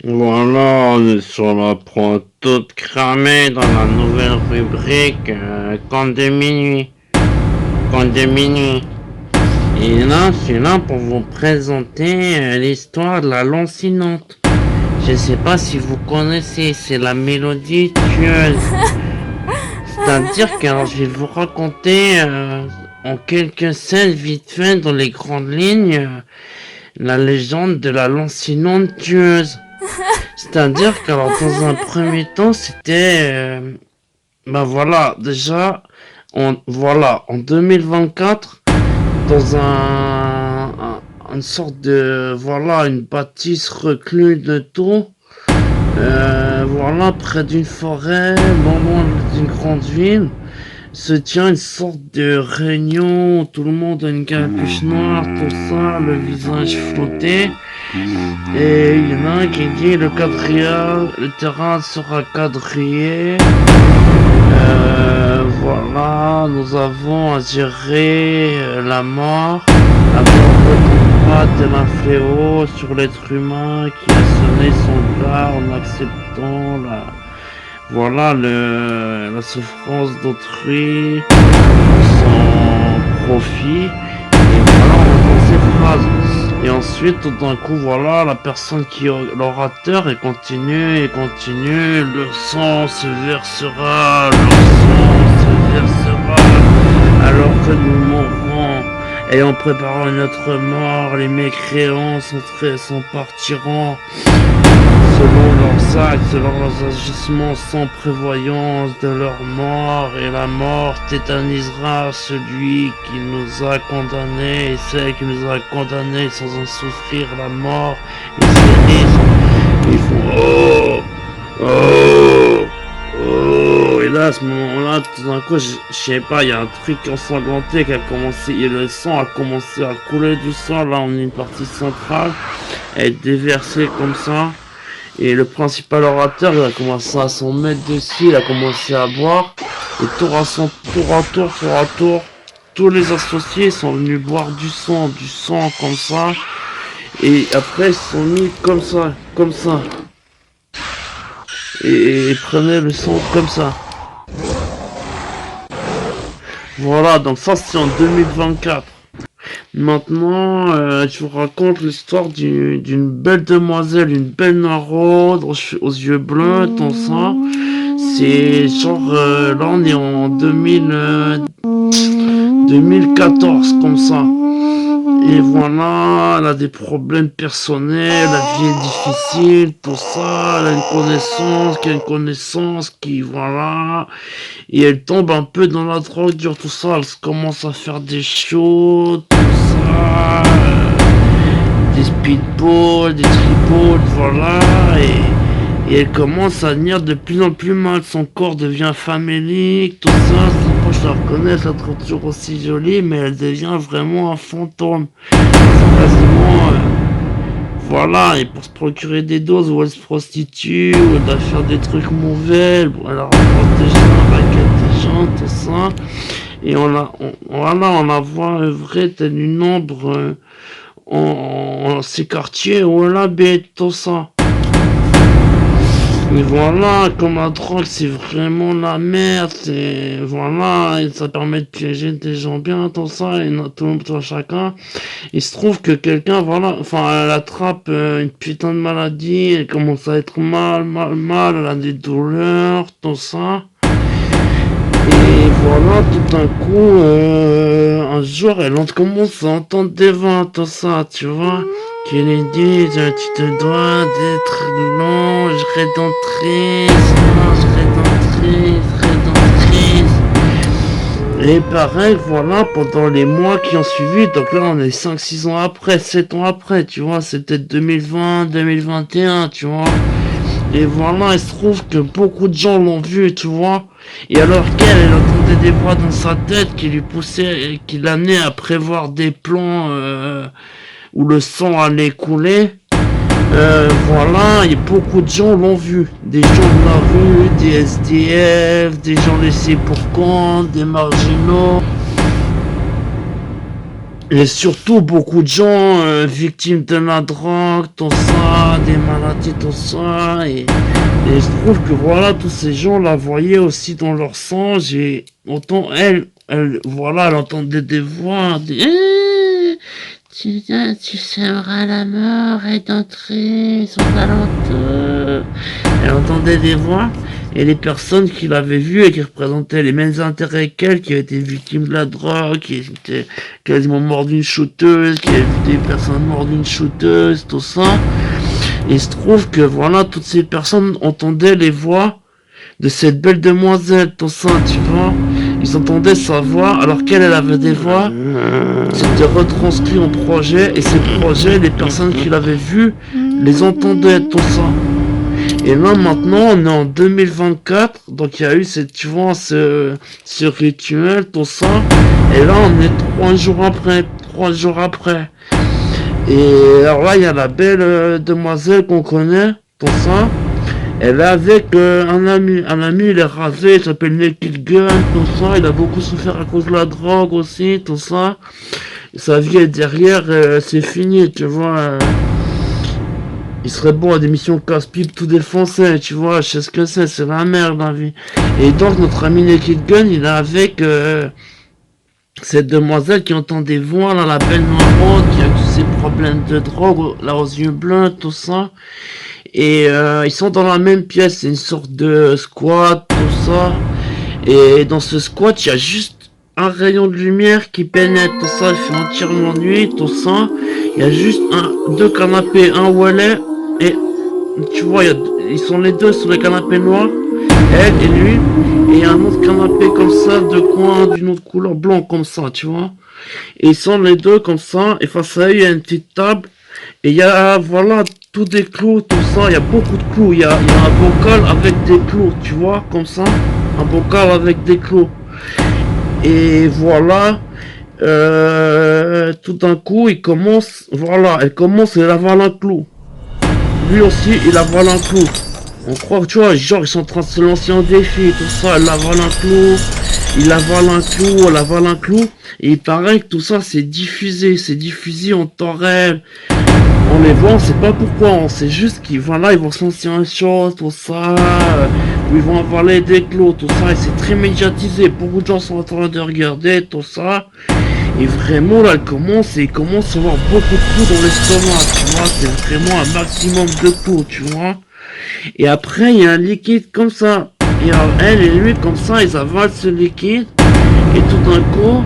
Voilà, on est sur la prod toute cramée dans la nouvelle rubrique Conte de minuit. Conte de minuit. Et là, je suis là pour vous présenter l'histoire de la lancinante. Je sais pas si vous connaissez, c'est la mélodie tueuse. C'est-à-dire que alors, je vais vous raconter en quelques scènes vite fait dans les grandes lignes la légende de la lancinante tueuse. C'est-à-dire que alors, dans un premier temps, c'était ben voilà, déjà en 2024 dans une sorte de voilà une bâtisse recluse de tout, voilà près d'une forêt, non loin d'une grande ville, se tient une sorte de réunion où tout le monde a une capuche noire, tout ça, le visage flotté. Et il y en a un qui dit le terrain sera quadrillé. Voilà, nous avons à gérer la mort retomba tel un fléau sur l'être humain qui a sonné son glas en acceptant la souffrance d'autrui sans profit. Et voilà, on entend ces phrases. Et ensuite, tout d'un coup, voilà, la personne qui est l'orateur, et continue, le sang se versera, alors que nous mourrons, et en préparant notre mort, les mécréants s'en partiront, selon leurs actes, selon leurs agissements, sans prévoyance de leur mort, et la mort tétanisera celui qui nous a condamnés, et celle qui nous a condamnés sans en souffrir la mort, ils font oh, oh, oh, et là à ce moment-là, tout d'un coup, je sais pas, il y a un truc ensanglanté qui a commencé, et le sang a commencé à couler du sang, là on est une partie centrale, elle est déversée comme ça. Et le principal orateur, il a commencé à s'en mettre dessus, il a commencé à boire. Et tour à tour, tous les associés sont venus boire du sang comme ça. Et après, ils se sont mis comme ça. Et prenaient le sang comme ça. Voilà, donc ça c'est en 2024. Maintenant, je vous raconte l'histoire d'une belle demoiselle, une belle noiraude aux yeux bleus, tout ça. C'est genre, là on est en 2014, comme ça. Et voilà, elle a des problèmes personnels, la vie est difficile, tout ça. Elle a une connaissance qui, voilà. Et elle tombe un peu dans la drogue dure, tout ça. Elle commence à faire des shows, tout ça. Des speedballs, des triballs, voilà. Et elle commence à venir de plus en plus mal. Son corps devient famélique, tout ça. Ses poches la reconnaissent, elle trouve toujours aussi jolie, mais elle devient vraiment un fantôme. C'est quasiment, voilà, et pour se procurer des doses où elle se prostitue, où elle doit faire des trucs mauvais, elle rencontre des gens, elle raquette des gens, tout ça. Et on la voit œuvrer telle une ombre en ces quartiers où elle habite, tout ça. Et voilà, comme la drogue, c'est vraiment la merde, c'est, voilà, et ça permet de piéger des gens bien, tout ça, et tout le monde, tout chacun. Il se trouve que quelqu'un, voilà, enfin, elle attrape une putain de maladie, elle commence à être mal, elle a des douleurs, tout ça. Et voilà, tout d'un coup, un jour, commence à entendre des voix, tout ça, tu vois, qui lui disent, tu te dois d'être rédemptrice. Et pareil, voilà, pendant les mois qui ont suivi, donc là, on est 5-6 ans après, 7 ans après, tu vois, c'était 2020, 2021, tu vois. Et voilà, il se trouve que beaucoup de gens l'ont vu, tu vois. Et alors elle entendait des voix dans sa tête qui lui poussaient, qui l'amenaient à prévoir des plans où le sang allait couler. Voilà, et beaucoup de gens l'ont vu. Des gens de la rue, des SDF, des gens laissés pour compte, des marginaux. Et surtout, beaucoup de gens victimes de la drogue, tout ça, des maladies, tout ça. Et je trouve que voilà, tous ces gens la voyaient aussi dans leur sang. J'ai autant voilà, elle entendait des voix, tu sèmeras la mort et d'entrer son alentour. Elle entendait des voix. Et les personnes qui l'avaient vue et qui représentaient les mêmes intérêts qu'elle, qui avaient été victimes de la drogue, qui étaient quasiment morts d'une shooteuse, qui avaient vu des personnes mortes d'une shooteuse, tout ça. Et il se trouve que voilà, toutes ces personnes entendaient les voix de cette belle demoiselle, tout ça, tu vois. Ils entendaient sa voix, alors qu'elle avait des voix. C'était retranscrit en projet, et ces projets, les personnes qui l'avaient vu, les entendaient, tout ça. Et là, maintenant, on est en 2024, donc il y a eu cette, tu vois, ce rituel, tout ça. Et là, on est 3 jours après. Et alors là, il y a la belle demoiselle qu'on connaît, tout ça. Elle est avec un ami, il est rasé, il s'appelle Naked Gun, tout ça. Il a beaucoup souffert à cause de la drogue aussi, tout ça. Et sa vie est derrière, c'est fini, tu vois. Il serait bon à des missions casse-pipe tout défoncé, tu vois, je sais ce que c'est la merde la vie. Et donc notre ami Naked Gun, il est avec cette demoiselle qui entend des voix, là, la belle noire, qui a tous ses problèmes de drogue, là aux yeux bleus, tout ça. Et ils sont dans la même pièce, c'est une sorte de squat, tout ça. Et dans ce squat, il y a juste un rayon de lumière qui pénètre, tout ça, il fait entièrement nuit, tout ça. Il y a juste deux canapés, un où elle est, et tu vois, ils sont les deux sur le canapé noir, elle et lui, et il y a un autre canapé comme ça, de coin d'une autre couleur blanc comme ça, tu vois. Et ils sont les deux comme ça, et face à eux, il y a une petite table, et il y a, voilà, tous des clous, tout ça, il y a beaucoup de clous, il y a un bocal avec des clous, tu vois, comme ça, un bocal avec des clous. Et voilà, tout d'un coup, il commence, voilà, elle commence, elle avale un clou. Lui aussi, il avale un clou. On croit que tu vois, genre ils sont en train de se lancer en défi, tout ça, elle avale un clou, il avale un clou, elle avale un clou, et il paraît que tout ça c'est diffusé en temps réel. On les voit, on sait pas pourquoi, on sait juste qu'ils voilà, ils vont se lancer un shot, tout ça, où ils vont avaler des clous, tout ça, et c'est très médiatisé, beaucoup de gens sont en train de regarder, tout ça. Et vraiment là, il commence à avoir beaucoup de coups dans l'estomac, tu vois, c'est vraiment un maximum de coups, tu vois. Et après, il y a un liquide comme ça. Et alors, elle et lui, comme ça, ils avalent ce liquide. Et tout d'un coup,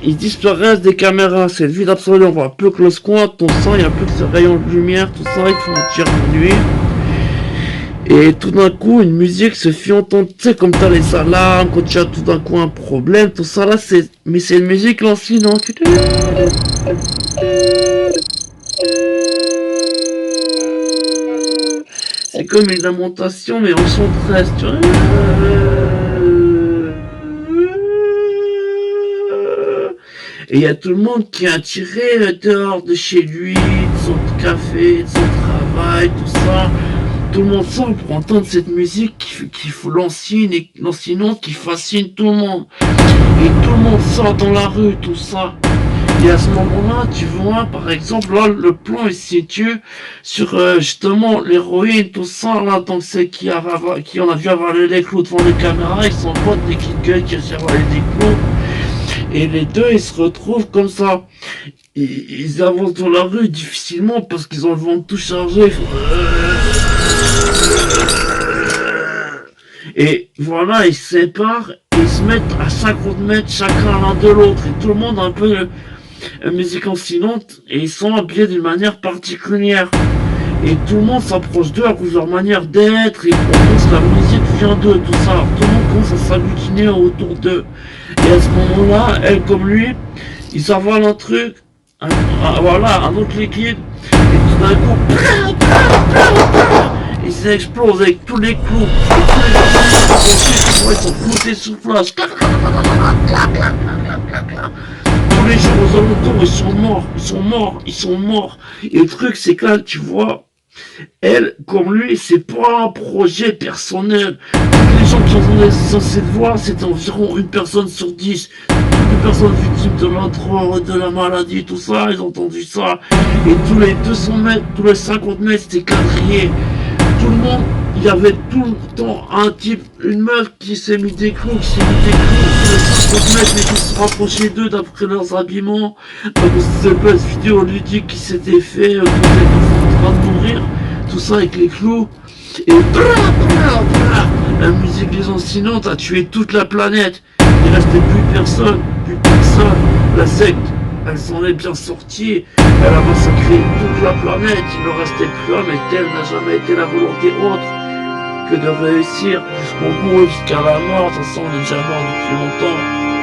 ils disparaissent des caméras. C'est le vide absolu, on voit plus que le squat, tout ça, il n'y a plus que ce rayon de lumière, tout ça, ils font un tir de nuit. Et tout d'un coup, une musique se fait entendre, tu sais, comme t'as les alarmes, quand tu as tout d'un coup un problème, tout ça là, mais c'est une musique lancinante. C'est comme une lamentation, mais en son 13, tu vois. Et il y a tout le monde qui est attiré dehors de chez lui, de son café, de son travail, tout ça. Tout le monde sort pour entendre cette musique qui lancinante, qui fascine tout le monde. Et tout le monde sort dans la rue, tout ça. Et à ce moment-là, tu vois, par exemple, là, le plan est situé sur justement l'héroïne, tout ça, là, donc c'est qui en a vu avaler les clous devant les caméras, ils sont potes des Kid Gun qui a vu avaler des clous. Et les deux, ils se retrouvent comme ça. Ils avancent dans la rue difficilement parce qu'ils ont le ventre tout chargé. Et voilà, ils se séparent et ils se mettent à 50 mètres chacun l'un de l'autre. Et tout le monde a un peu musique ensinante et ils sont habillés d'une manière particulière. Et tout le monde s'approche d'eux à cause de leur manière d'être et on pense que la musique vient d'eux, tout ça. Alors, tout le monde commence à s'agglutiner autour d'eux. Et à ce moment-là, elle comme lui, ils avalent un truc, voilà, un autre liquide, et tout d'un coup, ils explosent avec tous les clous. Et tous les gens ils sont foutés sous place. Tous les gens aux alentours, ils sont morts. Et le truc, c'est que là, tu vois, elle, comme lui, c'est pas un projet personnel. Tous les gens gens qui sont censés te voir, c'est environ une personne sur 10. Des personnes victimes de la drogue, de la maladie, tout ça, ils ont entendu ça. Et tous les 200 mètres, tous les 50 mètres, c'était quadrillé. Tout le monde, il y avait tout le temps un type, une meuf qui s'est mis des clous, qui s'est mis des clous tous les 50 mètres, mais qui se rapprochaient d'eux d'après leurs habillements. Cette belle vidéo ludique qui s'était fait quand elle était en train de mourir. Tout ça avec les clous. Et la musique des enseignantes a tué toute la planète. Il restait plus personne, plus personne. La secte, elle s'en est bien sortie. Elle a massacré toute la planète. Il ne restait plus un, mais telle n'a jamais été la volonté autre que de réussir jusqu'au bout, jusqu'à la mort. De toute façon, on est déjà mort depuis longtemps.